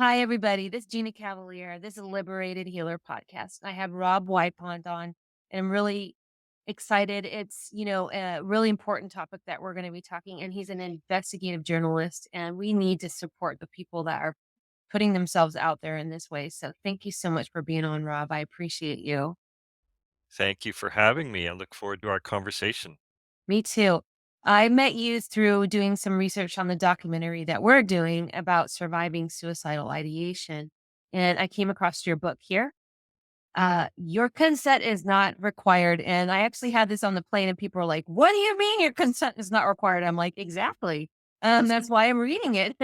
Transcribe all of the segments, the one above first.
Hi, everybody. This is Gina Cavalier. This is Liberated Healer podcast. I have Rob Wipond on, and I'm really excited. It's, a really important topic that we're going to be talking, and he's an investigative journalist, and we need to support the people that are putting themselves out there in this way. So thank you so much for being on, Rob. I appreciate you. Thank you for having me. I look forward to our conversation. Me too. I met you through doing some research on the documentary that we're doing about surviving suicidal ideation. And I came across your book here. Your consent is not required. And I actually had this on the plane and people were like, "What do you mean your consent is not required?" I'm like, "Exactly. That's why I'm reading it."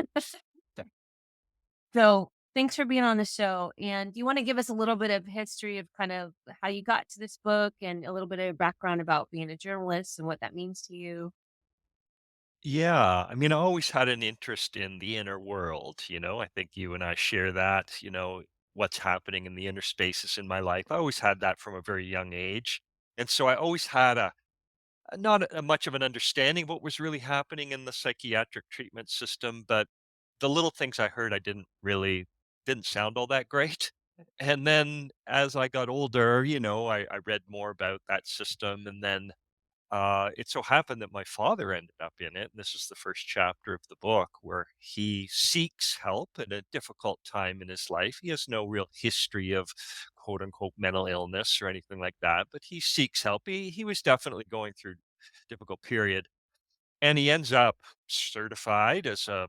So thanks for being on the show. And do you want to give us a little bit of history of kind of how you got to this book and a little bit of background about being a journalist and what that means to you? Yeah, I always had an interest in the inner world. I think you and I share that, what's happening in the inner spaces in my life. I always had that from a very young age. And so I always had not a much of an understanding of what was really happening in the psychiatric treatment system, but the little things I heard I didn't sound all that great. And then as I got older, I read more about that system. And then it so happened that my father ended up in it. And this is the first chapter of the book where he seeks help at a difficult time in his life. He has no real history of quote unquote mental illness or anything like that, but he seeks help. He was definitely going through a difficult period. And he ends up certified as a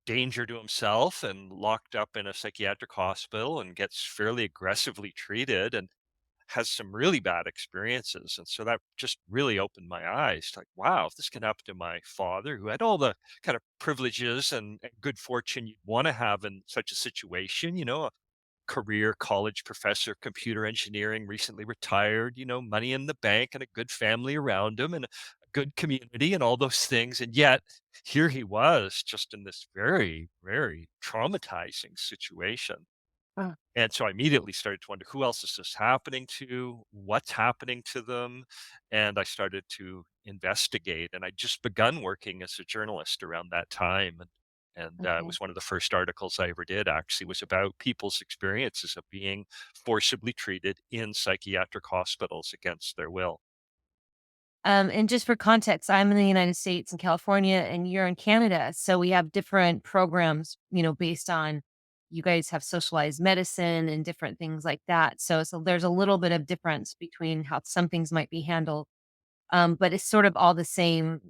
danger to himself and locked up in a psychiatric hospital and gets fairly aggressively treated. And has some really bad experiences. And so that just really opened my eyes to like, wow, if this can happen to my father, who had all the kind of privileges and good fortune you'd want to have in such a situation, a career college professor of computer engineering, recently retired, money in the bank and a good family around him and a good community and all those things. And yet here he was just in this very, very traumatizing situation. Uh, And so I immediately started to wonder, who else is this happening to? What's happening to them? And I started to investigate. And I'd just begun working as a journalist around that time. And it okay. was one of the first articles I ever did, actually, was about people's experiences of being forcibly treated in psychiatric hospitals against their will. And just for context, I'm in the United States in California and you're in Canada. So we have different programs, based on you guys have socialized medicine and different things like that. So there's a little bit of difference between how some things might be handled. But it's sort of all the same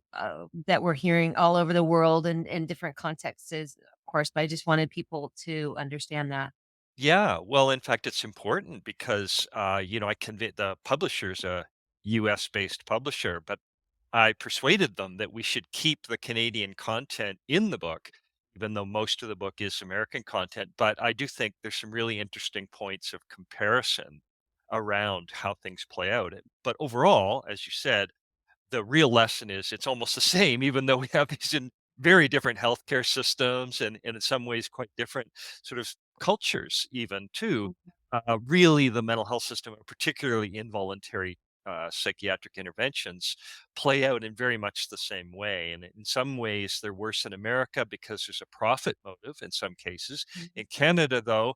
that we're hearing all over the world and in different contexts, of course. But I just wanted people to understand that. Yeah, well, in fact, it's important because, I convinced the publisher's a US based publisher, but I persuaded them that we should keep the Canadian content in the book, even though most of the book is American content. But I do think there's some really interesting points of comparison around how things play out. But overall, as you said, the real lesson is it's almost the same, even though we have these in very different healthcare systems and in some ways quite different sort of cultures, even too. Really, the mental health system, and particularly involuntary psychiatric interventions, play out in very much the same way. And in some ways, they're worse in America because there's a profit motive in some cases. Mhm. In Canada, though,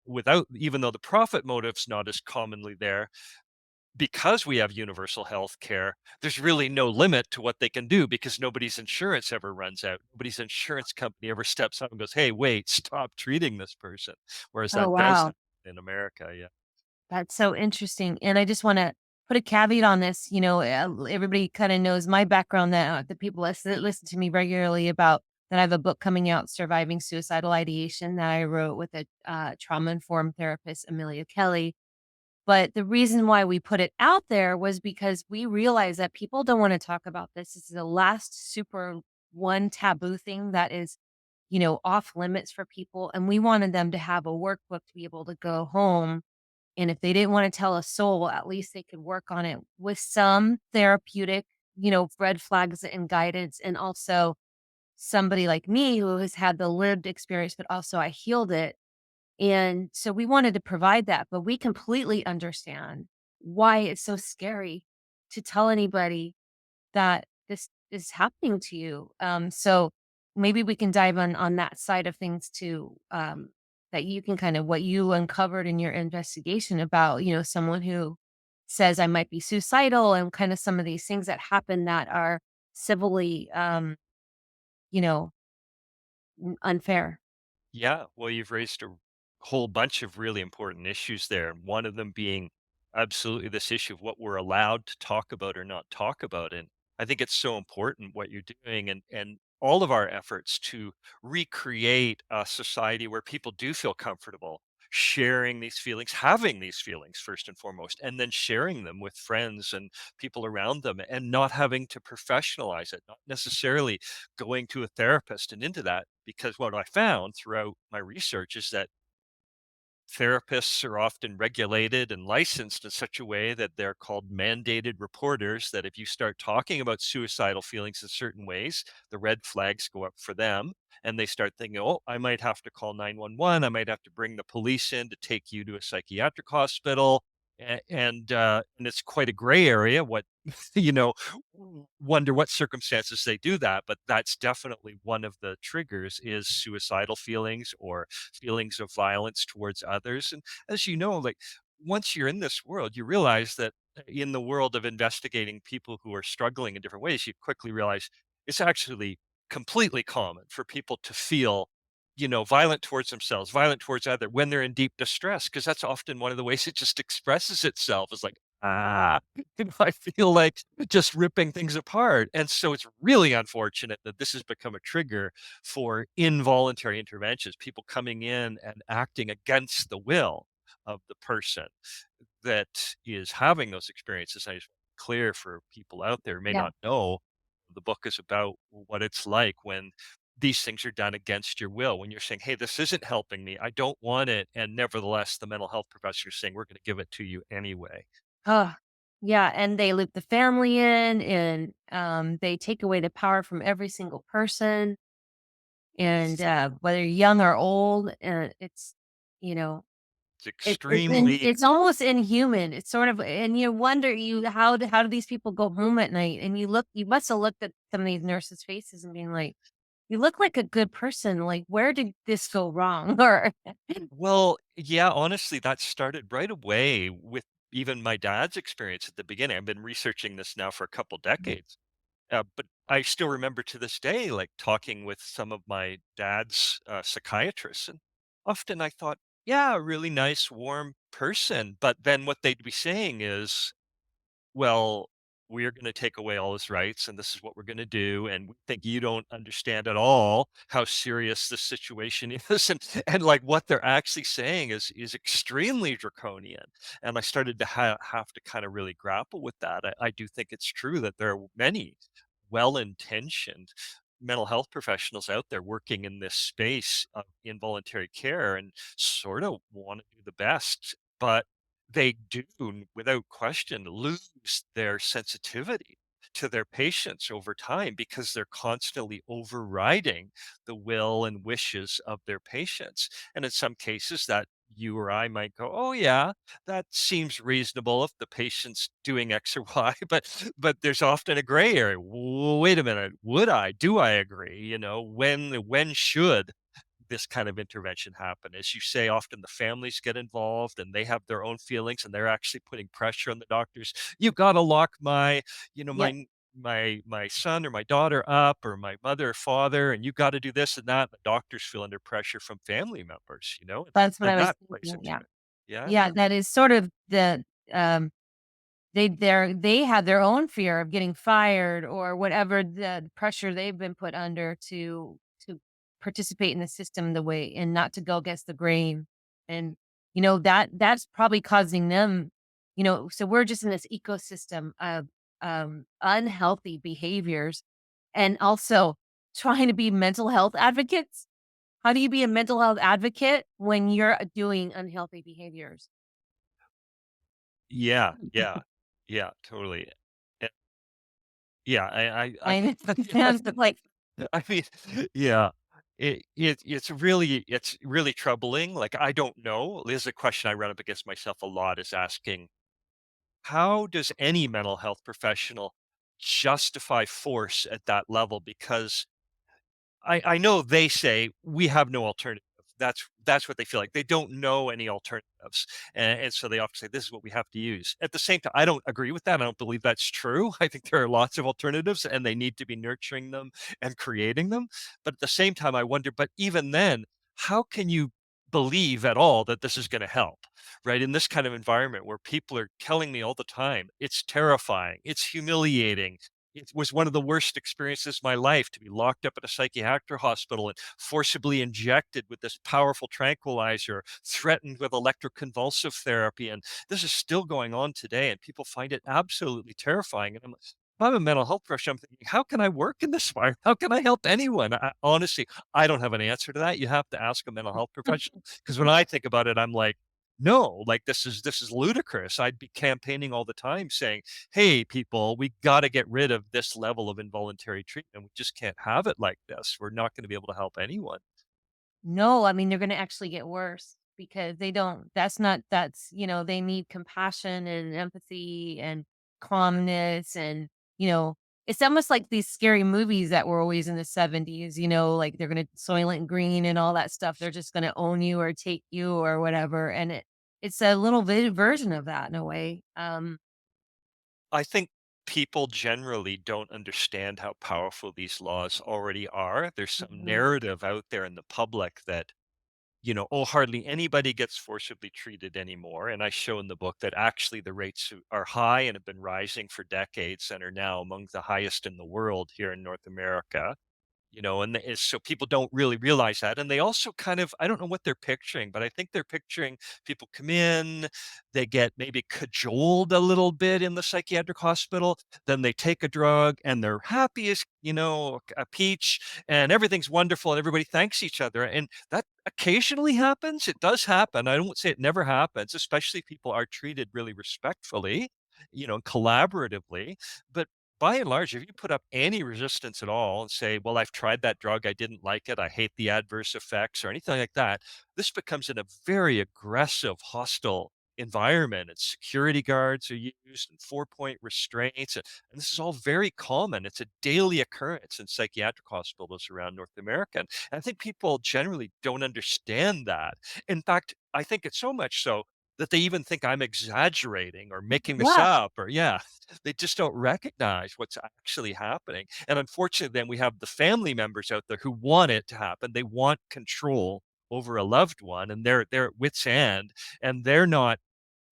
without even though the profit motive's not as commonly there, because we have universal health care, there's really no limit to what they can do because nobody's insurance ever runs out. Nobody's insurance company ever steps up and goes, "Hey, wait, stop treating this person." Whereas Oh, that does wow. happen in America. Yeah. That's so interesting, and I just wanna put a caveat on this, everybody kinda knows my background that, the people that listen to me regularly about that I have a book coming out, Surviving Suicidal Ideation, that I wrote with a, trauma-informed therapist, Amelia Kelly, but the reason why we put it out there was because we realized that people don't wanna talk about this. This is the last super one taboo thing that is, off limits for people, and we wanted them to have a workbook to be able to go home and if they didn't wanna tell a soul, at least they could work on it with some therapeutic, red flags and guidance, and also somebody like me who has had the lived experience, but also I healed it. And so we wanted to provide that, but we completely understand why it's so scary to tell anybody that this is happening to you. So maybe we can dive on that side of things too, that you can kind of what you uncovered in your investigation about, someone who says I might be suicidal and kind of some of these things that happen that are civilly, you know, unfair. Yeah, well, you've raised a whole bunch of really important issues there. One of them being absolutely this issue of what we're allowed to talk about or not talk about. And I think it's so important what you're doing and all of our efforts to recreate a society where people do feel comfortable sharing these feelings, having these feelings first and foremost, and then sharing them with friends and people around them and not having to professionalize it, not necessarily going to a therapist and into that, because what I found throughout my research is that therapists are often regulated and licensed in such a way that they're called mandated reporters, that if you start talking about suicidal feelings in certain ways, the red flags go up for them. And they start thinking, oh, I might have to call 911. I might have to bring the police in to take you to a psychiatric hospital. And it's quite a gray area. What you know, wonder what circumstances they do that. But that's definitely one of the triggers is suicidal feelings or feelings of violence towards others. And as you know, like once you're in this world, you realize that in the world of investigating people who are struggling in different ways, you quickly realize it's actually completely common for people to feel, violent towards themselves, violent towards other when they're in deep distress, because that's often one of the ways it just expresses itself is like, ah, I feel like just ripping things apart. And so it's really unfortunate that this has become a trigger for involuntary interventions, people coming in and acting against the will of the person that is having those experiences. I just want to be clear for people out there who may Yeah. not know, the book is about what it's like when these things are done against your will, when you're saying, hey, this isn't helping me, I don't want it. And nevertheless, the mental health professor is saying, we're going to give it to you anyway. Oh, yeah, and they loop the family in, and, they take away the power from every single person, and, whether you're young or old, it's, you know, It's extremely it's almost inhuman. It's sort of and you wonder how do these people go home at night? And you must have looked at some of these nurses' faces and being like, "You look like a good person, like, where did this go wrong?" Or Well, yeah, honestly, that started right away with even my dad's experience at the beginning. I've been researching this now for a couple decades. But I still remember to this day, like talking with some of my dad's psychiatrists, and often I thought, yeah, a really nice, warm person. But then what they'd be saying is, well, we're going to take away all his rights, and this is what we're going to do. And we think you don't understand at all how serious this situation is, and like what they're actually saying is extremely draconian. And I started to have to kind of really grapple with that. I do think it's true that there are many well-intentioned mental health professionals out there working in this space of involuntary care and sort of want to do the best, but they do, without question, lose their sensitivity to their patients over time because they're constantly overriding the will and wishes of their patients. And in some cases, that you or I might go, "Oh yeah, that seems reasonable if the patient's doing X or Y." But there's often a gray area. Wait a minute, would I? Do I agree? When should this kind of intervention happen? As you say, often the families get involved and they have their own feelings and they're actually putting pressure on the doctors. You've got to lock my, you know, Yep, my son or my daughter up, or my mother or father, and you got to do this and that. The doctors feel under pressure from family members, that's what and I was that plays thinking, into yeah. it. Yeah. Yeah, that is sort of um they have their own fear of getting fired or whatever the pressure they've been put under to participate in the system the way and not to go against the grain. And that's probably causing them, so we're just in this ecosystem of unhealthy behaviors and also trying to be mental health advocates. How do you be a mental health advocate when you're doing unhealthy behaviors? Yeah, yeah, yeah, totally. Eh, yeah, I sounds like I mean, yeah, it's really troubling. Like, I don't know. This is a question I run up against myself a lot, is asking, how does any mental health professional justify force at that level? Because I know they say we have no alternative. That's what they feel like. They don't know any alternatives, and so they often say this is what we have to use. At the same time, I don't agree with that. I don't believe that's true. I think there are lots of alternatives, and they need to be nurturing them and creating them. But at the same time, I wonder. But even then, how can you believe at all that this is going to help? Right, in this kind of environment where people are telling me all the time, it's terrifying, it's humiliating, it was one of the worst experiences of my life to be locked up at a psychiatric hospital and forcibly injected with this powerful tranquilizer, threatened with electroconvulsive therapy. And this is still going on today, and people find it absolutely terrifying. And if I'm a mental health professional, I'm thinking, how can I work in this environment? How can I help anyone? Honestly, I don't have an answer to that. You have to ask a mental health professional. Because when I think about it, I'm like, no, like this is ludicrous. I'd be campaigning all the time saying, hey, people, we got to get rid of this level of involuntary treatment. We just can't have it like this. We're not going to be able to help anyone. No, I mean, they're gonna actually get worse because they don't they need compassion and empathy and calmness and, it's almost like these scary movies that were always in the '70s, like they're gonna Soylent Green and all that stuff. They're just gonna own you or take you or whatever, and it's a little version of that in a way. I think people generally don't understand how powerful these laws already are. There's some Mhm. narrative out there in the public that, oh, hardly anybody gets forcibly treated anymore. And I show in the book that actually the rates are high and have been rising for decades and are now among the highest in the world here in North America. And so people don't really realize that. And they also kind of, I don't know what they're picturing, but I think they're picturing people come in, they get maybe cajoled a little bit in the psychiatric hospital, then they take a drug and they're happy as, a peach, and everything's wonderful and everybody thanks each other. And that occasionally happens. It does happen. I won't say it never happens, especially if people are treated really respectfully, collaboratively. But by and large, if you put up any resistance at all and say, well, I've tried that drug, I didn't like it, I hate the adverse effects or anything like that, this becomes in a very aggressive, hostile environment. And security guards are used and 4-point restraints. And this is all very common. It's a daily occurrence in psychiatric hospitals around North America. And I think people generally don't understand that. In fact, I think it's so much so that they even think I'm exaggerating or making this Yeah, up, or yeah, they just don't recognize what's actually happening. And unfortunately, then we have the family members out there who want it to happen. They want control over a loved one, and they're at wits' end, and they're not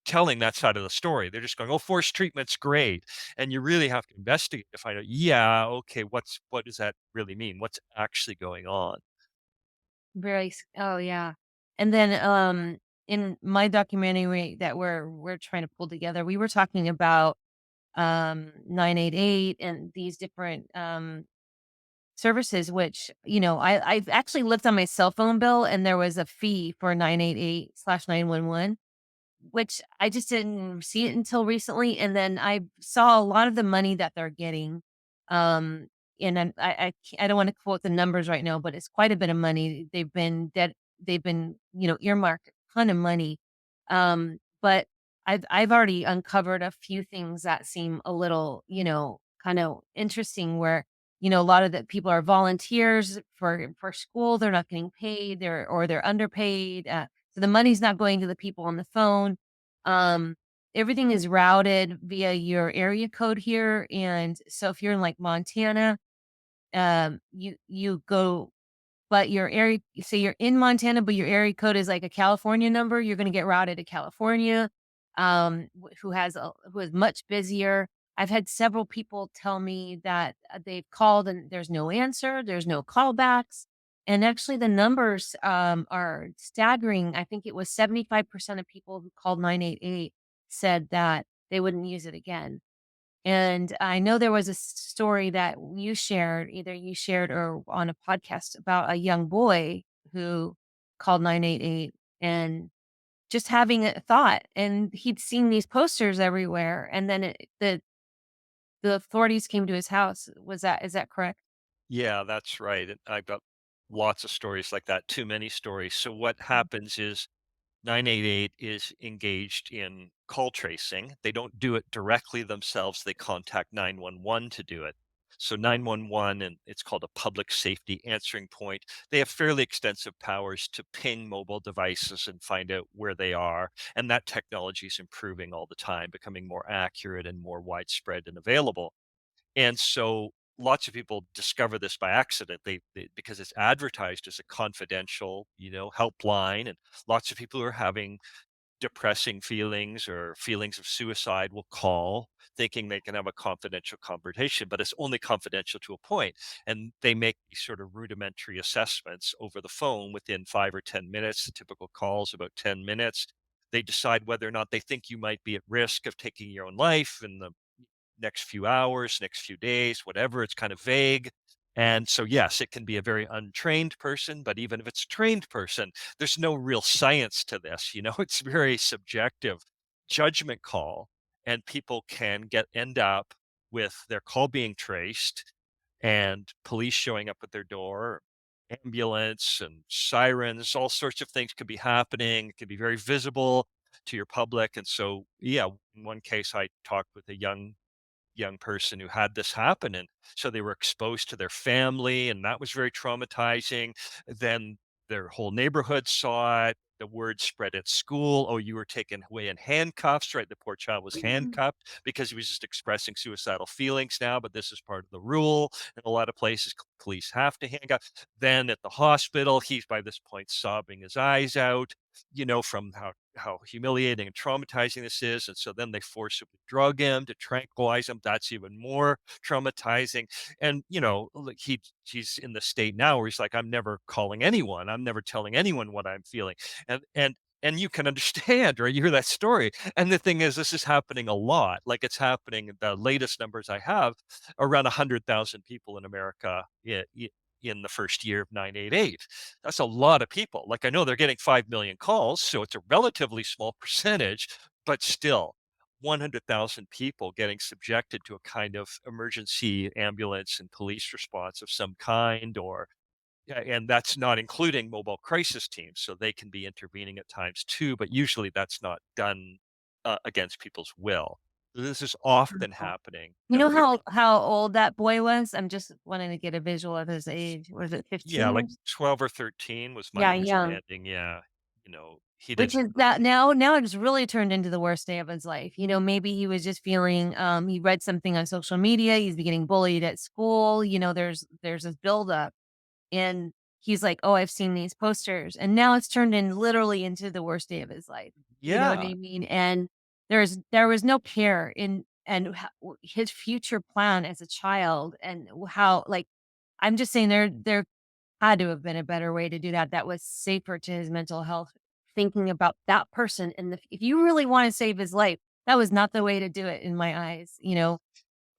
telling that side of the story. They're just going, "Oh, forced treatment's great," and you really have to investigate to find out. Yeah, okay, what does that really mean? What's actually going on? oh, yeah. And then, in my documentary that we're trying to pull together, we were talking about 988 and these different services which, I've actually looked on my cell phone bill and there was a fee for 988/911, which I just didn't see it until recently, and then I saw a lot of the money that they're getting, um, and then I don't wanna quote the numbers right now, but it's quite a bit of money. They've been, earmarked a ton of money, but I've already uncovered a few things that seem a little, kinda interesting where, a lot of the people are volunteers for school, they're not getting paid, they're underpaid, so the money's not going to the people on the phone. Um, Everything is routed via your area code here, and so if you're in, like, Montana, you go but your area say you're in Montana, but your area code is like a California number, you're gonna get routed to California, who is much busier. I've had several people tell me that, they've called and there's no answer, there's no callbacks, and actually the numbers, are staggering. I think it was 75% of people who called 988 said that they wouldn't use it again. And I know there was a story that you shared, either you shared or on a podcast about a young boy who called 988 and just having a thought. And he'd seen these posters everywhere. And then the authorities came to his house. Is that correct? Yeah, that's right. And I've got lots of stories like that, too many stories. So what happens is 988 is engaged in call tracing. They don't do it directly themselves. They contact 911 to do it. So 911, and it's called a public safety answering point. They have fairly extensive powers to ping mobile devices and find out where they are. And that technology is improving all the time, becoming more accurate and more widespread and available. And so lots of people discover this by accident. Because it's advertised as a confidential, helpline, and lots of people who are having depressing feelings or feelings of suicide will call thinking they can have a confidential conversation, but it's only confidential to a point. And they make these sort of rudimentary assessments over the phone within 5 or 10 minutes. The typical call is about 10 minutes. They decide whether or not they think you might be at risk of taking your own life in the next few hours, next few days, whatever. It's kind of vague. And so, yes, it can be a very untrained person, but even if it's a trained person, there's no real science to this. It's very subjective judgment call, and people can end up with their call being traced and police showing up at their door, ambulance and sirens, all sorts of things could be happening. It can be very visible to your public. And so, yeah, in one case, I talked with a young person who had this happen, and so they were exposed to their family, and that was very traumatizing. Then their whole neighborhood saw it. The word spread at school, oh, you were taken away in handcuffs, right? The poor child was Mhm. handcuffed because he was just expressing suicidal feelings now, but this is part of the rule. In a lot of places, police have to handcuff. Then at the hospital, he's by this point sobbing his eyes out, from how humiliating and traumatizing this is. And so then they forcibly drug him to tranquilize him. That's even more traumatizing. And, like he's in the state now where he's like, I'm never calling anyone. I'm never telling anyone what I'm feeling. And you can understand, right? You hear that story. And the thing is, this is happening a lot. Like it's happening, the latest numbers I have, around 100,000 people in America in the first year of 988. That's a lot of people. Like I know they're getting 5 million calls, so it's a relatively small percentage, but still 100,000 people getting subjected to a kind of emergency ambulance and police response of some kind, or yeah, and that's not including mobile crisis teams, so they can be intervening at times too, but usually that's not done against people's will. This is often Oh. happening, You and know how people, old that boy was? I'm just wanting to get a visual of his age. Was it yeah, 15 like years? 12 or 13 was my Yeah, young. understanding. Yeah, he Which didn't. is that now it's really turned into the worst day of his life. Maybe he was just feeling, he read something on social media, he's getting bullied at school, there's this buildup, and he's like, "Oh, I've seen these posters," and now it's turned in literally into the worst day of his life. You know what Yeah, I mean? And there was no care in and his future plan as a child and how like I'm just saying there had to have been a better way to do that that was safer to his mental health, thinking about that person, and if you really wanna save his life, that was not the way to do it in my eyes.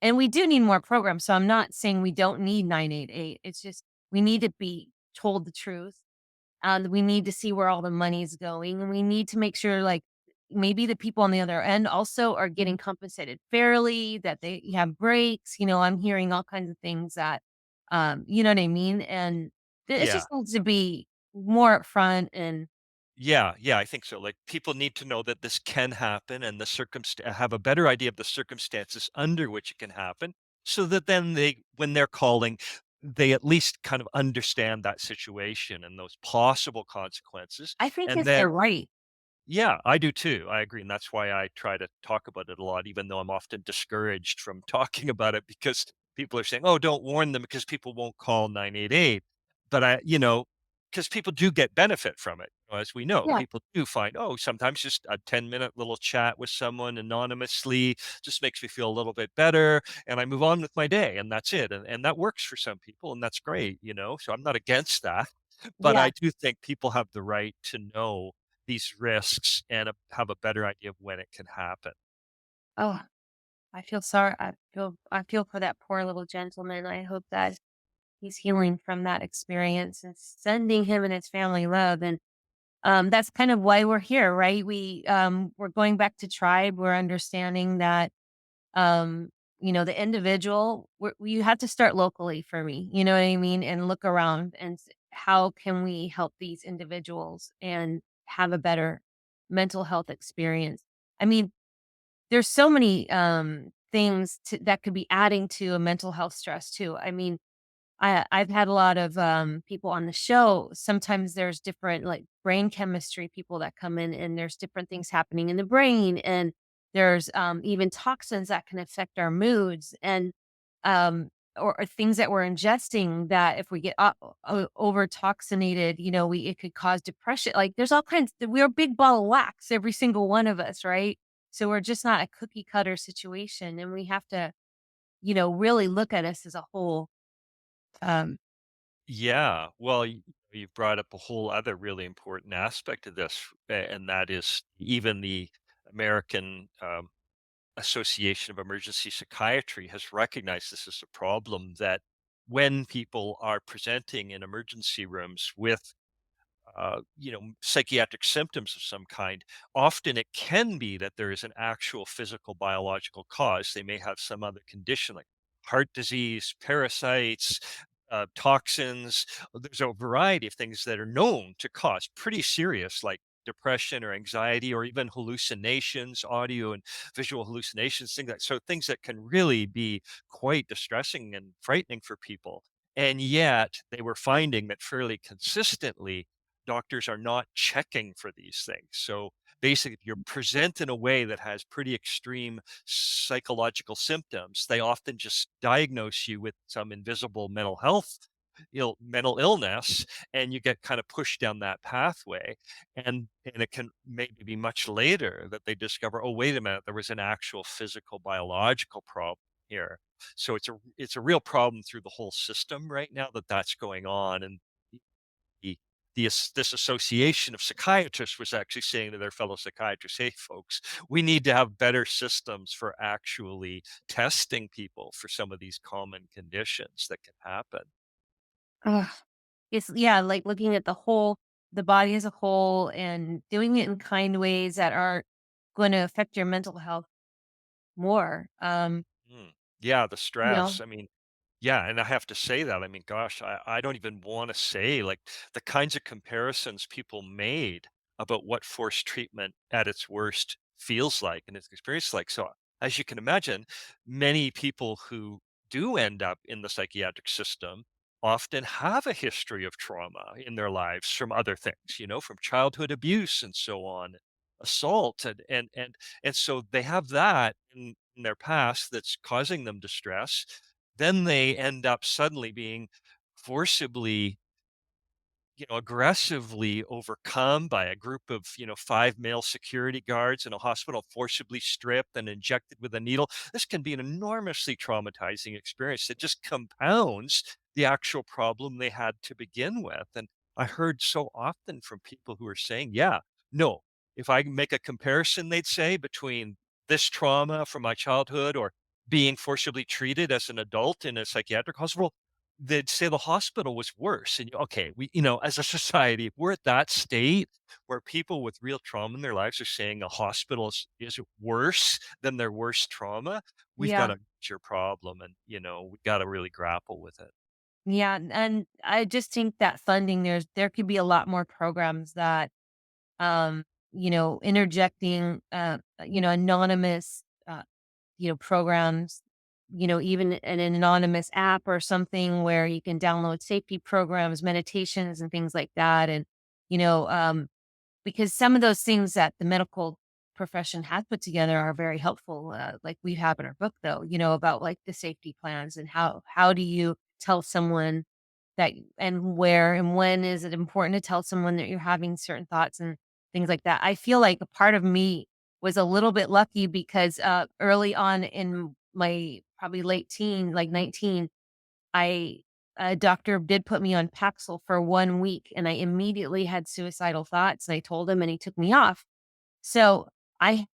And we do need more programs, so I'm not saying we don't need 988, it's just we need to be told the truth, and we need to see where all the money's going, and we need to make sure, like, maybe the people on the other end also are getting compensated fairly, that they have breaks. I'm hearing all kinds of things that, you know what I mean? And it yeah. just needs to be more upfront and Yeah, yeah, I think so. Like people need to know that this can happen and have a better idea of the circumstances under which it can happen so that then when they're calling, they at least kind of understand that situation and those possible consequences. I think And if they're then right. yeah, I do too. I agree. And that's why I try to talk about it a lot, even though I'm often discouraged from talking about it because people are saying, oh, don't warn them because people won't call 988. But because people do get benefit from it. As we know, Yeah, people do find, oh, sometimes just a 10-minute little chat with someone anonymously just makes me feel a little bit better. And I move on with my day and that's it. And that works for some people. And that's great. So I'm not against that. But yeah. I do think people have the right to know these risks and have a better idea of when it can happen. Oh, I feel sorry. I feel for that poor little gentleman. I hope that he's healing from that experience and sending him and his family love. And that's kind of why we're here, right? We're going back to tribe. We're understanding that um, the individual, you have to start locally for me. You know what I mean? And look around and how can we help these individuals and have a better mental health experience? I mean, there's so many things that could be adding to a mental health stress too. I mean, I've had a lot of, people on the show. Sometimes there's different, like, brain chemistry people that come in, and there's different things happening in the brain, and there's, even toxins that can affect our moods, and, um, or things that we're ingesting that if we get over toxinated, we it could cause depression. Like, there's all kinds we're a big ball of wax, every single one of us, right? So we're just not a cookie cutter situation, and we have to, really look at us as a whole. Um Yeah. Well, you've brought up a whole other really important aspect of this, and that is even the American Association of Emergency Psychiatry has recognized this as a problem that when people are presenting in emergency rooms with psychiatric symptoms of some kind, often it can be that there is an actual physical biological cause. They may have some other condition like heart disease, parasites, toxins. There's a variety of things that are known to cause pretty serious, like depression or anxiety, or even hallucinations, audio and visual hallucinations, things that can really be quite distressing and frightening for people. And yet they were finding that fairly consistently doctors are not checking for these things. So basically, if you're present in a way that has pretty extreme psychological symptoms, they often just diagnose you with some invisible mental illness, and you get kind of pushed down that pathway. And it can maybe be much later that they discover, oh, wait a minute, there was an actual physical biological problem here. So it's a real problem through the whole system right now that's going on. And the this association of psychiatrists was actually saying to their fellow psychiatrists, "Hey, folks, we need to have better systems for actually testing people for some of these common conditions that can happen." Ugh. It's yeah, like looking at the body as a whole and doing it in kind ways that aren't going to affect your mental health more. Mm. Yeah, the You know, stress. I mean, yeah, and I have to say that. I mean, gosh, I don't even want to say like the kinds of comparisons people made about what forced treatment at its worst feels like and its experience like. So, as you can imagine, many people who do end up in the psychiatric system often have a history of trauma in their lives from other things, from childhood abuse and so on, assault, and so they have that in their past that's causing them distress. Then they end up suddenly being forcibly, aggressively overcome by a group of, five male security guards in a hospital, forcibly stripped and injected with a needle. This can be an enormously traumatizing experience that just compounds the actual problem they had to begin with. And I heard so often from people who are saying, yeah, no, if I make a comparison, they'd say, between this trauma from my childhood or being forcibly treated as an adult in a psychiatric hospital, they'd say the hospital was worse. And okay, as a society, if we're at that state where people with real trauma in their lives are saying a hospital is worse than their worst trauma, we've got yeah, a major problem, and we've got to really grapple with it. yeah, and I just think that funding there could be a lot more programs that, interjecting, anonymous, programs, even an anonymous app or something where you can download safety programs, meditations, and things like that, and you know, um, because some of those things that the medical profession has put together are very helpful, like we have in our book, though, about like the safety plans and how do you tell someone that and where and when is it important to tell someone that you're having certain thoughts and things like that. I feel like a part of me was a little bit lucky because early on in my probably late teen, like 19, I a doctor did put me on Paxil for 1 week, and I immediately had suicidal thoughts, and I told him, and he took me off. So, I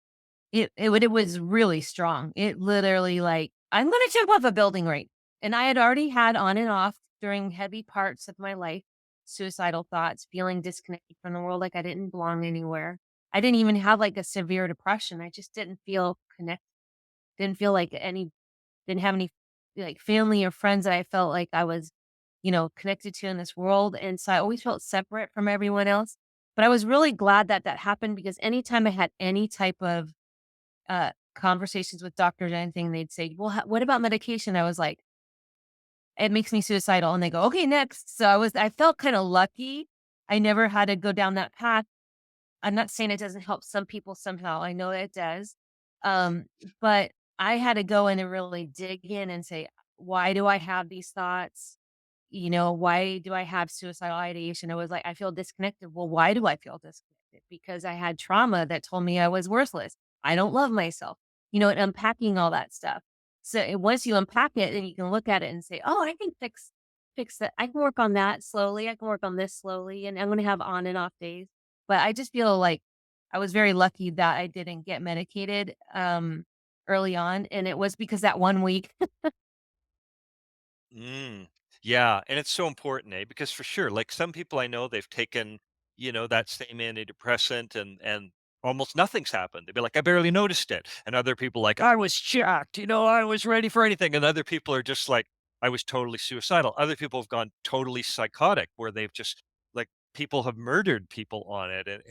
it was really strong. It literally, like, "I'm gonna jump off a building right," and I had already had on and off during heavy parts of my life, suicidal thoughts, feeling disconnected from the world, like I didn't belong anywhere. I didn't even have, like, a severe depression. I just didn't feel didn't feel like any didn't have any, like, family or friends that I felt like I was, connected to in this world, and so I always felt separate from everyone else, but I was really glad that that happened because anytime I had any type of, conversations with doctors or anything, they'd say, "Well, what about medication?" I was like, "It makes me suicidal." And they go, "Okay, next." So I felt kind of lucky. I never had to go down that path. I'm not saying it doesn't help some people somehow. I know it does. Um, but I had to go in and really dig in and say, why do I have these thoughts? Why do I have suicidal ideation? It was like, I feel disconnected. Well, why do I feel disconnected? Because I had trauma that told me I was worthless. I don't love myself, and unpacking all that stuff. So once you unpack it, then you can look at it and say, oh, I can fix that. I can work on that slowly. I can work on this slowly. And I'm going to have on and off days. But I just feel like I was very lucky that I didn't get medicated early on. And it was because that 1 week. Mm. Yeah, and it's so important, eh? Because for sure, like some people I know, they've taken, that same antidepressant and almost nothing's happened. They'd be like, I barely noticed it. And other people like, I was shocked, I was ready for anything. And other people are just like, I was totally suicidal. Other people have gone totally psychotic where they've just like people have murdered people on it. And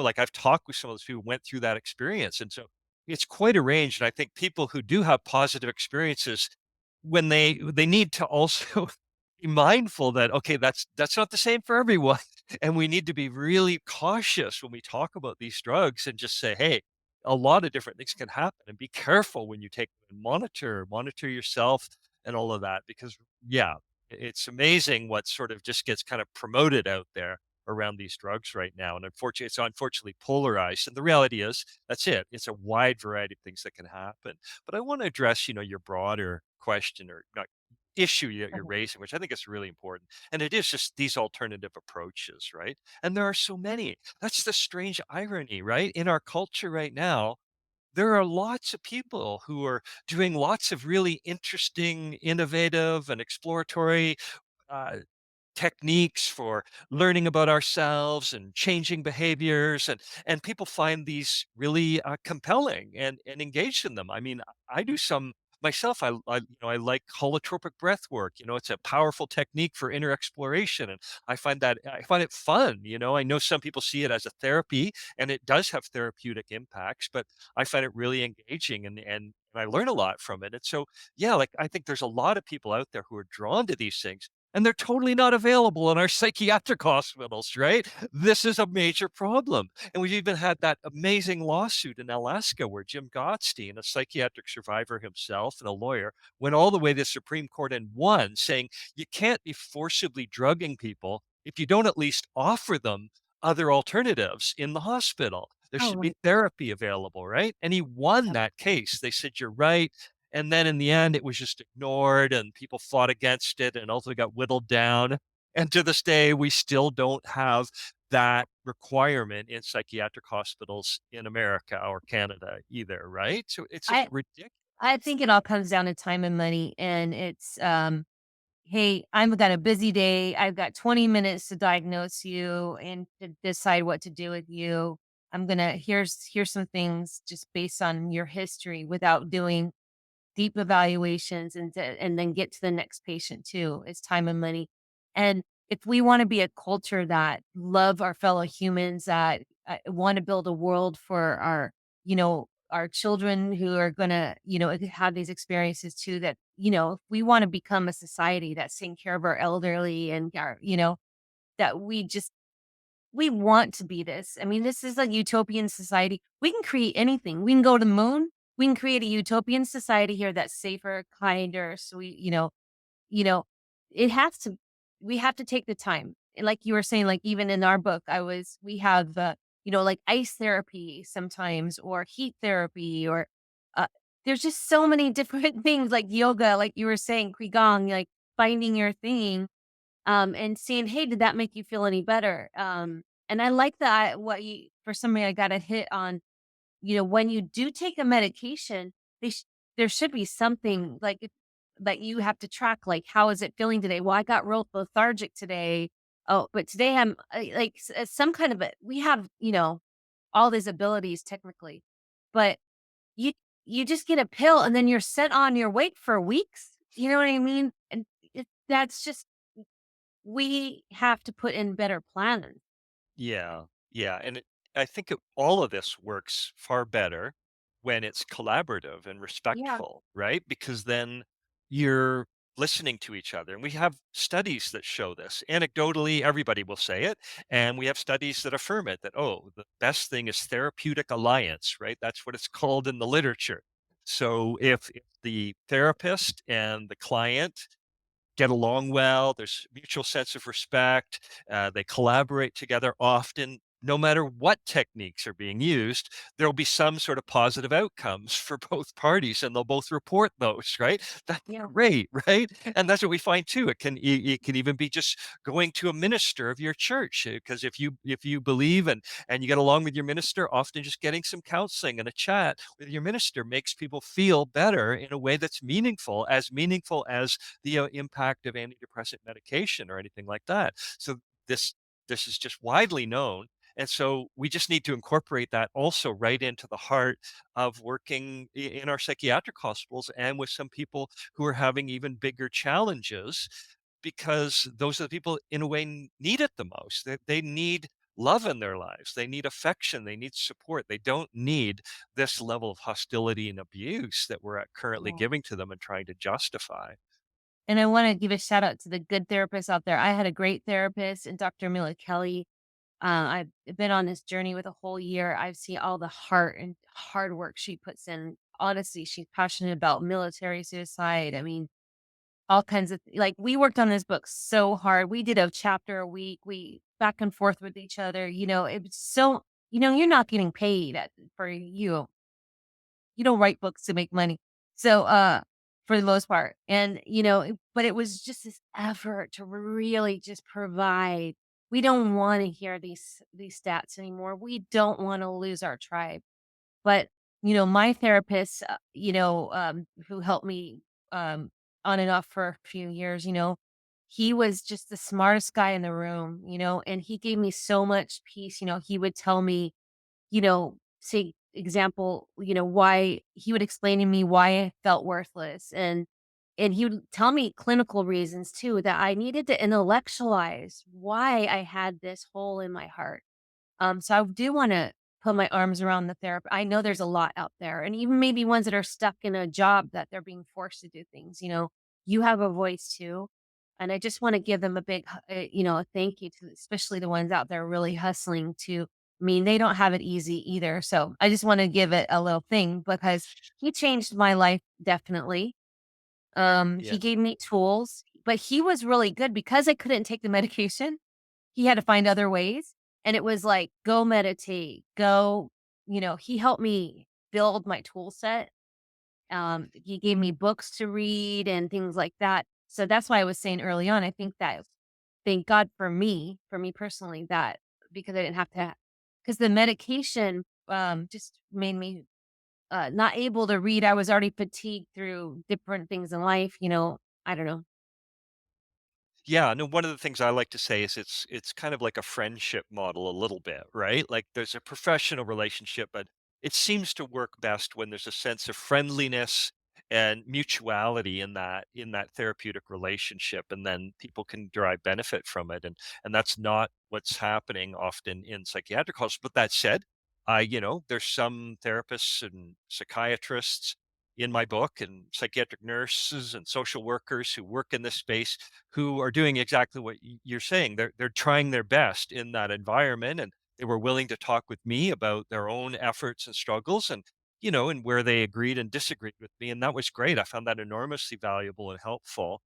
like I've talked with some of those people who went through that experience. And so it's quite a range. And I think people who do have positive experiences when they need to also be mindful that, okay, that's not the same for everyone, and we need to be really cautious when we talk about these drugs and just say, "Hey, a lot of different things can happen, and be careful when you take them, and monitor yourself and all of that," because, yeah, it's amazing what sort of just gets kind of promoted out there around these drugs right now, and it's unfortunately polarized, and the reality is, that's it. It's a wide variety of things that can happen. But I want to address, your broader question or not issue that you're Mhm. raising, which I think is really important. And it is just these alternative approaches, right? And there are so many. That's the strange irony, right? In our culture right now, there are lots of people who are doing lots of really interesting, innovative, and exploratory uh, techniques for learning about ourselves and changing behaviors, and people find these really compelling and engaged in them. I mean, I do some myself. I like holotropic breath work. It's a powerful technique for inner exploration, and I find it fun. I know some people see it as a therapy, and it does have therapeutic impacts, but I find it really engaging, and I learn a lot from it. And so, yeah, like I think there's a lot of people out there who are drawn to these things, and they're totally not available in our psychiatric hospitals, right? This is a major problem. And we've even had that amazing lawsuit in Alaska where Jim Gottstein, a psychiatric survivor himself and a lawyer, went all the way to the Supreme Court and won, saying you can't be forcibly drugging people if you don't at least offer them other alternatives in the hospital. There Oh, should be right. therapy available, right? And he won Yep. that case. They said, you're right. And then in the end, it was just ignored and people fought against it and ultimately got whittled down. And to this day, we still don't have that requirement in psychiatric hospitals in America or Canada either, right? So it's just I ridiculous. I think it all comes down to time and money, and it's, "Hey, I've got a busy day. I've got 20 minutes to diagnose you and to decide what to do with you. Here's some things just based on your history without doing deep evaluations and then get to the next patient too. It's time and money. And if we want to be a culture that love our fellow humans, that want to build a world for our children who are going to, have these experiences too, that, if we want to become a society that's taking care of our elderly and that we want to be this. I mean, this is a utopian society. We can create anything. We can go to the moon. We can create a utopian society here that's safer, kinder, sweet, you know, it has to we have to take the time. And like you were saying, like even in our book, we have like ice therapy sometimes or heat therapy or uh there's just so many different things like yoga, like you were saying, Qigong, like finding your thing and seeing, "Hey, did that make you feel any better?" And I like that what you for somebody I got a hit on, when you do take a medication, there should be something like that you have to track, like, "How is it feeling today?" "Well, I got real lethargic today." "Oh, but today I'm like some kind of we have, all these abilities technically, but you you just get a pill and then you're set on your weight for weeks. You know what I mean? And that's just we have to put in better plans. Yeah. Yeah. And I think all of this works far better when it's collaborative and Yeah. respectful, right? Because then you're listening to each other. And we have studies that show this. Anecdotally, everybody will say it. And we have studies that affirm it that, oh, the best thing is therapeutic alliance, right? That's what it's called in the literature. So if the therapist and the client get along well. There's mutual sense of respect. They collaborate together often. No matter what techniques are being used, there will be some sort of positive outcomes for both parties, and they'll both report those. Right? That's Yeah. great, right? And that's what we find too. It can even be just going to a minister of your church, because if you believe and you get along with your minister, often just getting some counseling and a chat with your minister makes people feel better in a way that's meaningful as the impact of antidepressant medication or anything like that. So this this is just widely known. And so we just need to incorporate that also right into the heart of working in our psychiatric hospitals and with some people who are having even bigger challenges, because those are the people in a way need it the most. They need love in their lives. They need affection. They need support. They don't need this level of hostility and abuse that we're currently Yeah. giving to them and trying to justify. And I wanna give a shout out to the good therapists out there. I had a great therapist and Dr. Mila Kelly. I've been on this journey with a whole year. I've seen all the heart and hard work she puts in. Honestly, she's passionate about military suicide. I mean, all kinds of like, we worked on this book so hard. We did a chapter a week. We back and forth with each other. It was so you're not getting paid for you don't write books to make money. So, for the most part, and, but it was just this effort to really just provide. We don't wanna hear these stats anymore. We don't wanna lose our tribe. But, my therapist, who helped me, on and off for a few years, he was just the smartest guy in the room, and he gave me so much peace. He would tell me, say example, why he would explain to me why I felt worthless, and he would tell me clinical reasons too that I needed to intellectualize why I had this hole in my heart. So I do want to put my arms around the therapist. I know there's a lot out there, and even maybe ones that are stuck in a job that they're being forced to do things. You have a voice too, and I just want to give them a big, a thank you to, especially the ones out there really hustling to. I mean, they don't have it easy either. So I just want to give it a little thing because he changed my life definitely. Yeah. He gave me tools, but he was really good because I couldn't take the medication. He had to find other ways, and it was like, "Go meditate, go." He helped me build my tool set. He gave me books to read and things like that. So that's why I was saying early on, I think that thank God for me personally, that because I didn't have to, because the medication, just made me, not able to read. I was already fatigued through different things in life, I don't know. Yeah, no, one of the things I like to say is it's kind of like a friendship model a little bit, right? Like there's a professional relationship, but it seems to work best when there's a sense of friendliness and mutuality in that therapeutic relationship, and then people can derive benefit from it. And that's not what's happening often in psychiatric hospitals. But that said, there's some therapists and psychiatrists in my book and psychiatric nurses and social workers who work in this space who are doing exactly what you're saying. They're trying their best in that environment, and they were willing to talk with me about their own efforts and struggles, and where they agreed and disagreed with me, and that was great. I found that enormously valuable and helpful.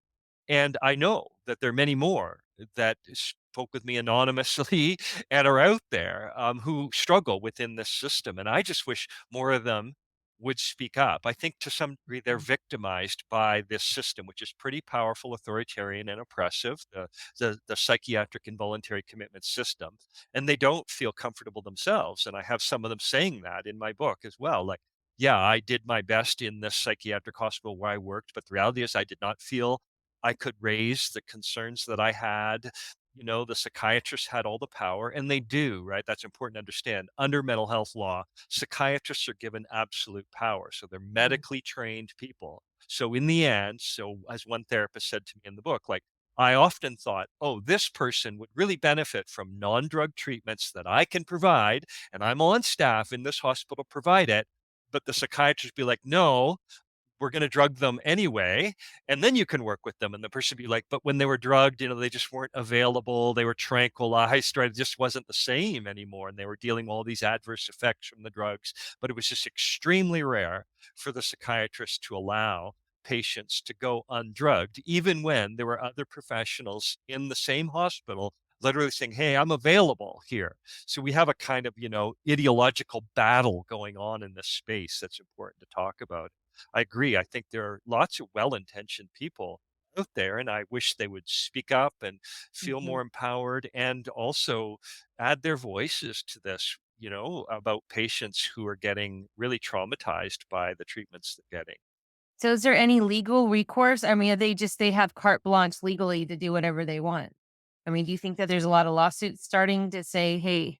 And I know that there are many more that spoke with me anonymously and are out there, who struggle within this system. And I just wish more of them would speak up. I think to some degree they're victimized by this system, which is pretty powerful, authoritarian, and oppressive, the psychiatric involuntary commitment system. And they don't feel comfortable themselves. And I have some of them saying that in my book as well. Like, yeah, I did my best in this psychiatric hospital where I worked, but the reality is I did not feel I could raise the concerns that I had. The psychiatrists had all the power, and they do, right? That's important to understand. Under mental health law, psychiatrists are given absolute power. So they're Mm. medically trained people. So in the end, so as one therapist said to me in the book, like, I often thought, oh, this person would really benefit from non drug treatments that I can provide, and I'm on staff in this hospital to provide it. but the psychiatrist be like, "No, we're going to drug them anyway, and then you can work with them." And the person be like, "But when they were drugged, they just weren't available. They were tranquilized, right? It just wasn't the same anymore. And they were dealing with all these adverse effects from the drugs." But it was just extremely rare for the psychiatrist to allow patients to go undrugged, even when there were other professionals in the same hospital literally saying, "Hey, I'm available here." So we have a kind of, ideological battle going on in this space that's important to talk about. I agree. I think there are lots of well-intentioned people out there, and I wish they would speak up and feel Mhm. more empowered and also add their voices to this, about patients who are getting really traumatized by the treatments they're getting. So is there any legal recourse? I mean, are they have carte blanche legally to do whatever they want? I mean, do you think that there's a lot of lawsuits starting to say, "Hey,"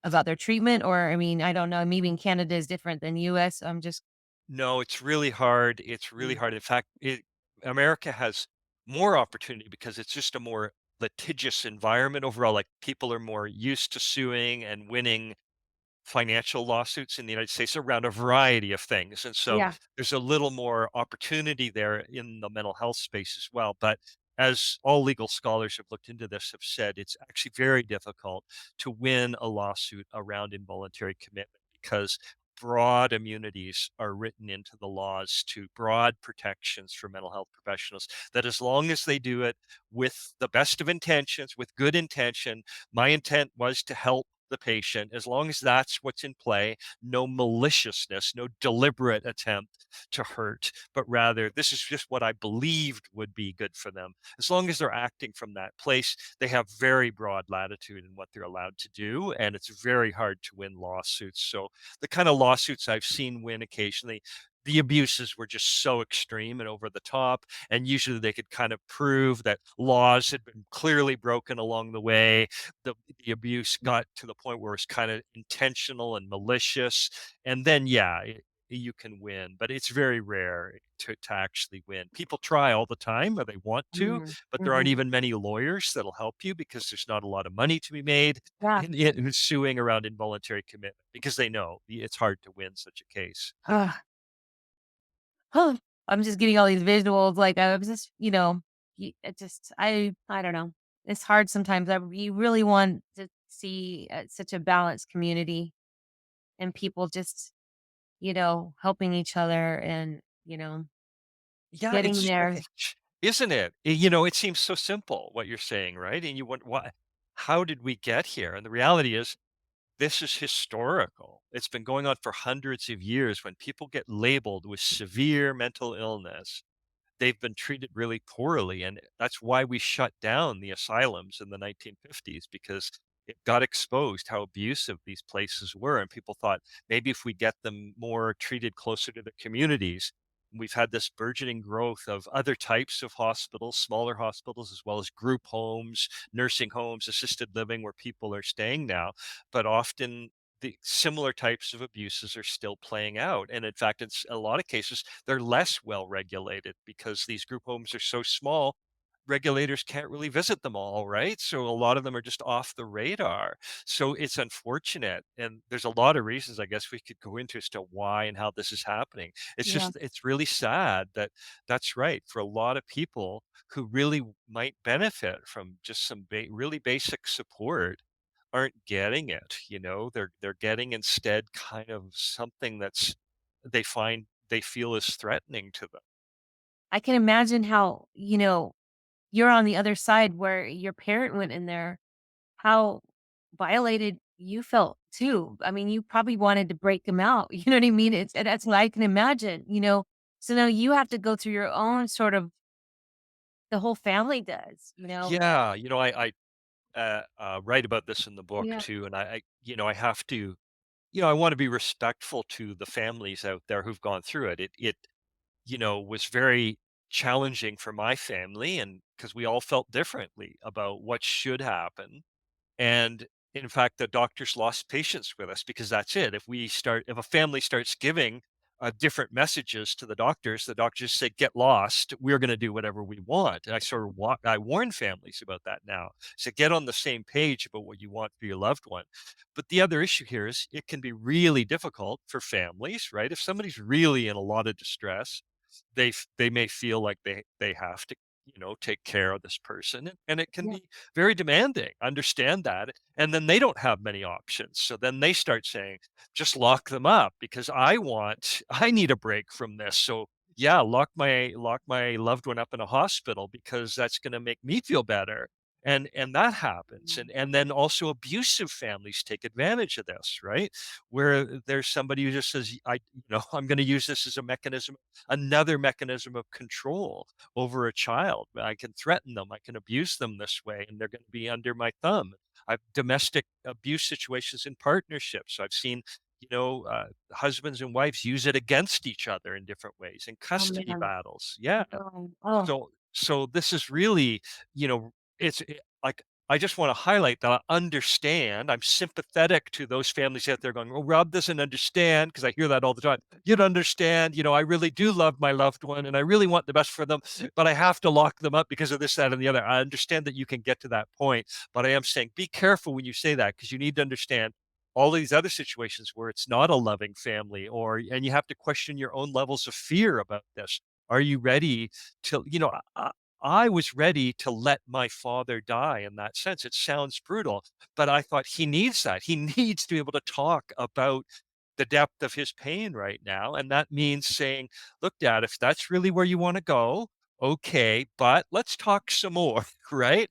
about their treatment? Or, I mean, I don't know, maybe in Canada is different than US. I'm just No, it's really hard. It's really mm, hard. In fact, America has more opportunity because it's just a more litigious environment overall. Like people are more used to suing and winning financial lawsuits in the United States around a variety of things. And so yeah. there's a little more opportunity there in the mental health space as well. But as all legal scholars have looked into this have said, it's actually very difficult to win a lawsuit around involuntary commitment because broad immunities are written into the laws to broad protections for mental health professionals that as long as they do it with the best of intentions, with good intention, my intent was to help the patient, as long as that's what's in play, no maliciousness, no deliberate attempt to hurt, but rather this is just what I believed would be good for them. As long as they're acting from that place, they have very broad latitude in what they're allowed to do, and it's very hard to win lawsuits. So the kind of lawsuits I've seen win occasionally, the abuses were just so extreme and over the top, and usually they could kind of prove that laws had been clearly broken along the way. The abuse got to the point where it's kind of intentional and malicious, and then yeah, you can win, but it's very rare to actually win. People try all the time, or they want to, Mhm, but there aren't mhm. even many lawyers that'll help you because there's not a lot of money to be made Yeah. in suing around involuntary commitment because they know it's hard to win such a case. Ugh. Huh. I'm just getting all these visuals, like, I was just, it just I don't know. It's hard sometimes. You really want to see, such a balanced community and people just, helping each other and, Yeah, it's getting there. strange, isn't it? It seems so simple what you're saying, right? And you wonder, why? How did we get here? And the reality is, this is historical. It's been going on for hundreds of years. When people get labeled with severe mental illness, they've been treated really poorly, and that's why we shut down the asylums in the 1950s, because it got exposed how abusive these places were, and people thought maybe if we get them more treated closer to the communities. We've had this burgeoning growth of other types of hospitals, smaller hospitals, as well as group homes, nursing homes, assisted living, where people are staying now. But often the similar types of abuses are still playing out. And in fact, in a lot of cases, they're less well regulated because these group homes are so small. Regulators can't really visit them all, right? So a lot of them are just off the radar. So it's unfortunate. And there's a lot of reasons I guess we could go into as to why and how this is happening. Yeah. It's really sad that that's right. For a lot of people who really might benefit from just some really basic support, aren't getting it, they're getting instead kind of something that's they feel is threatening to them. I can imagine how, you're on the other side where your parent went in there, how violated you felt too. I mean, you probably wanted to break them out, you know what I mean? It's and that's what I can imagine. So now you have to go through your own sort of the whole family does. Yeah, write about this in the book Yeah. too, and I have to, I want to be respectful to the families out there who've gone through it. It was very challenging for my family, and because we all felt differently about what should happen. And in fact, the doctors lost patience with us because that's it. If a family starts giving different messages to the doctors. The doctors say, "Get lost. We're going to do whatever we want." And I warn families about that now. So get on the same page about what you want for your loved one. But the other issue here is it can be really difficult for families, right? If somebody's really in a lot of distress, they may feel like they have to, take care of this person, and it can Yeah. be very demanding. Understand that, and then they don't have many options. So then they start saying, "Just lock them up because I need a break from this." So yeah, lock my loved one up in a hospital because that's going to make me feel better. And that happens. And then also abusive families take advantage of this, right? Where there's somebody who just says, I'm going to use this as a mechanism, another mechanism of control over a child. I can threaten them, I can abuse them this way, and they're going to be under my thumb. I've domestic abuse situations in partnerships. I've seen, husbands and wives use it against each other in different ways in Oh, custody man. battles. Yeah. Oh, So this is really, like, I just want to highlight that I understand. I'm sympathetic to those families out there going, "Well, Rob doesn't understand," because I hear that all the time. "You don't understand. I really do love my loved one and I really want the best for them, but I have to lock them up because of this, that, and the other." I understand that you can get to that point, but I am saying be careful when you say that because you need to understand all these other situations where it's not a loving family, and you have to question your own levels of fear about this. Are you ready to, I was ready to let my father die in that sense. It sounds brutal, but I thought he needs that. He needs to be able to talk about the depth of his pain right now. And that means saying, "Look, Dad, if that's really where you want to go, okay, but let's talk some more." Right.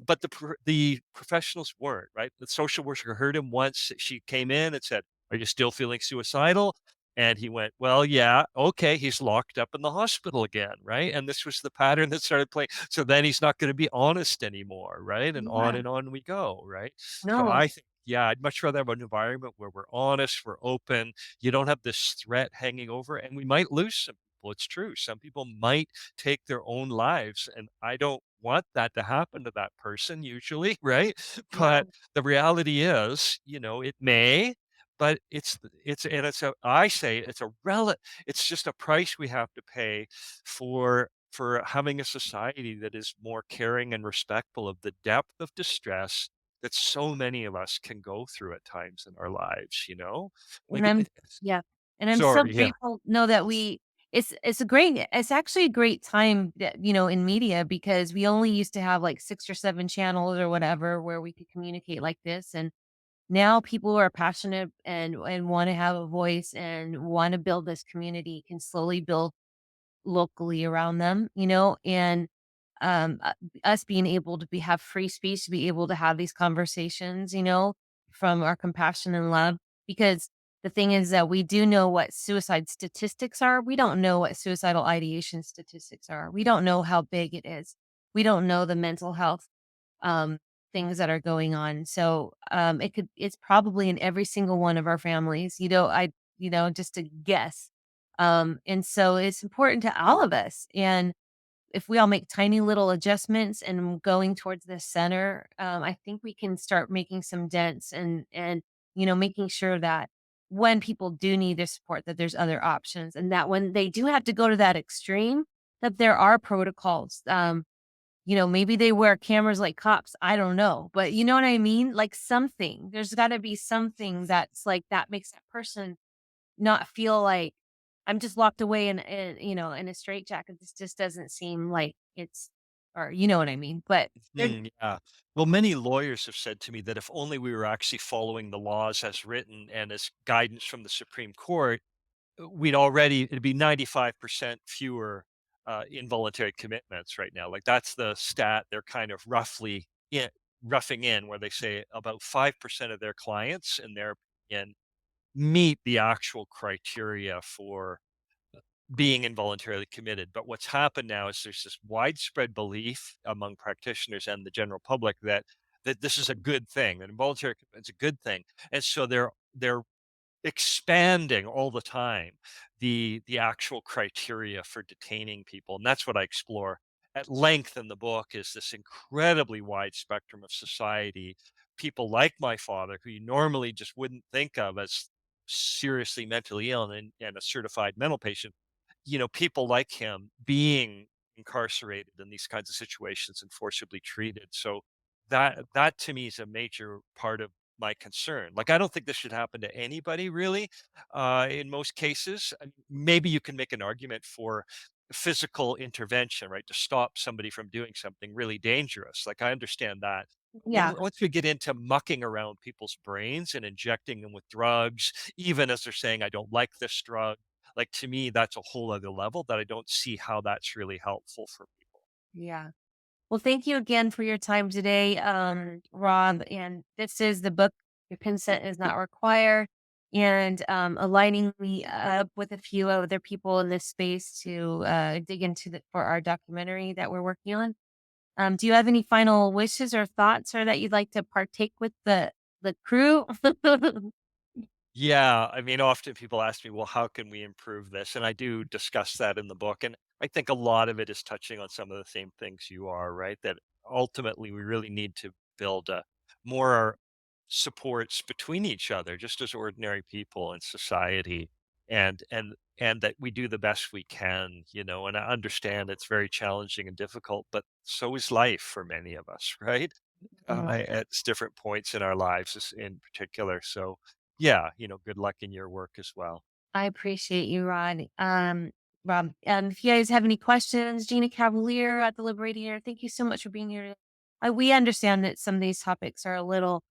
But the professionals weren't, right. The social worker heard him once. She came in and said, "Are you still feeling suicidal?" And he went, "Well, yeah, okay." He's locked up in the hospital again, right? And this was the pattern that started playing. So then he's not going to be honest anymore, right? yeah. And on we go, right? So No. I think, yeah, I'd much rather have an environment where we're honest, we're open. You don't have this threat hanging over, and we might lose some people. It's true. Some people might take their own lives, and I don't want that to happen to that person usually, right? But No. the reality is, it may, but I say it's just a price we have to pay for having a society that is more caring and respectful of the depth of distress that so many of us can go through at times in our lives, you know? And Like I'm yeah, and I'm so sorry, yeah. grateful know that it's actually a great time that, in media because we only used to have, like, 6 or 7 channels or whatever where we could communicate like this, and now people who are passionate and wanna have a voice and wanna build this community can slowly build locally around them, and, us being able to have free speech to be able to have these conversations, from our compassion and love. Because the thing is that we do know what suicide statistics are. We don't know what suicidal ideation statistics are. We don't know how big it is. We don't know the mental health um, things that are going on. So it's probably in every single one of our families. Just to guess. And so it's important to all of us. And if we all make tiny little adjustments and going towards the center, I think we can start making some dents and making sure that when people do need the support, that there's other options, and that when they do have to go to that extreme, that there are protocols. Maybe they wear cameras like cops, I don't know, but you know what I mean? Like something. There's gotta be something that's like that makes that person not feel like I'm just locked away in a straitjacket. This just doesn't seem like it's or you know what I mean? But there Yeah. Well, many lawyers have said to me that if only we were actually following the laws as written and as guidance from the Supreme Court, it'd be 95% fewer involuntary commitments right now. Like that's the stat they're kind of roughing in, where they say about 5% of their clients in their opinion meet the actual criteria for being involuntarily committed. But what's happened now is there's this widespread belief among practitioners and the general public that this is a good thing, that involuntary commitment is a good thing. And so they're expanding all the time the actual criteria for detaining people. And that's what I explore at length in the book, is this incredibly wide spectrum of society. People like my father, who you normally just wouldn't think of as seriously mentally ill and a certified mental patient, people like him being incarcerated in these kinds of situations and forcibly treated. So that to me is a major part of my concern. Like, I don't think this should happen to anybody really. In most cases, maybe you can make an argument for physical intervention, right, to stop somebody from doing something really dangerous. Like, I understand that. Yeah. Once we get into mucking around people's brains and injecting them with drugs, even as they're saying, I don't like this drug, like, to me, that's a whole other level that I don't see how that's really helpful for people. Yeah. Well, thank you again for your time today, Rob. And this is the book, Your Consent is Not Required, and aligning me up with a few other people in this space to dig into for our documentary that we're working on. Do you have any final wishes or thoughts, or that you'd like to partake with the crew? Yeah, I mean, often people ask me, "Well, how can we improve this?" And I do discuss that in the book, and I think a lot of it is touching on some of the same things you are, right? That ultimately we really need to build more supports between each other, just as ordinary people in society, and that we do the best we can, and I understand it's very challenging and difficult, but so is life for many of us, right? At different points in our lives in particular. So, yeah, good luck in your work as well. I appreciate you, Rob. If you guys have any questions, Gina Cavalier at the Liberator, thank you so much for being here. We understand that some of these topics are a little,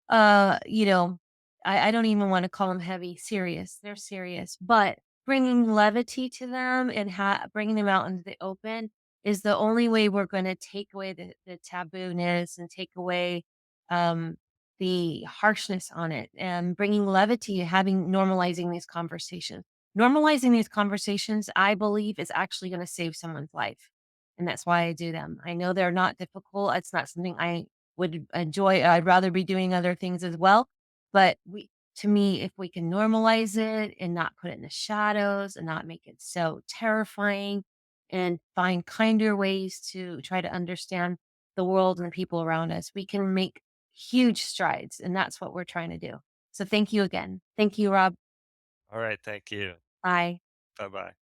uh, you know, I don't even want to call them heavy, serious. They're serious, but bringing levity to them and bringing them out into the open is the only way we're going to take away the tabooness and take away um, the harshness on it, and bringing levity, having normalizing these conversations. Normalizing these conversations, I believe, is actually going to save someone's life. And that's why I do them. I know they're not difficult. It's not something I would enjoy. I'd rather be doing other things as well. But to me, if we can normalize it and not put it in the shadows and not make it so terrifying, and find kinder ways to try to understand the world and the people around us, we can make huge strides. And that's what we're trying to do. So thank you again. Thank you, Rob. All right. Thank you. Bye. Bye bye.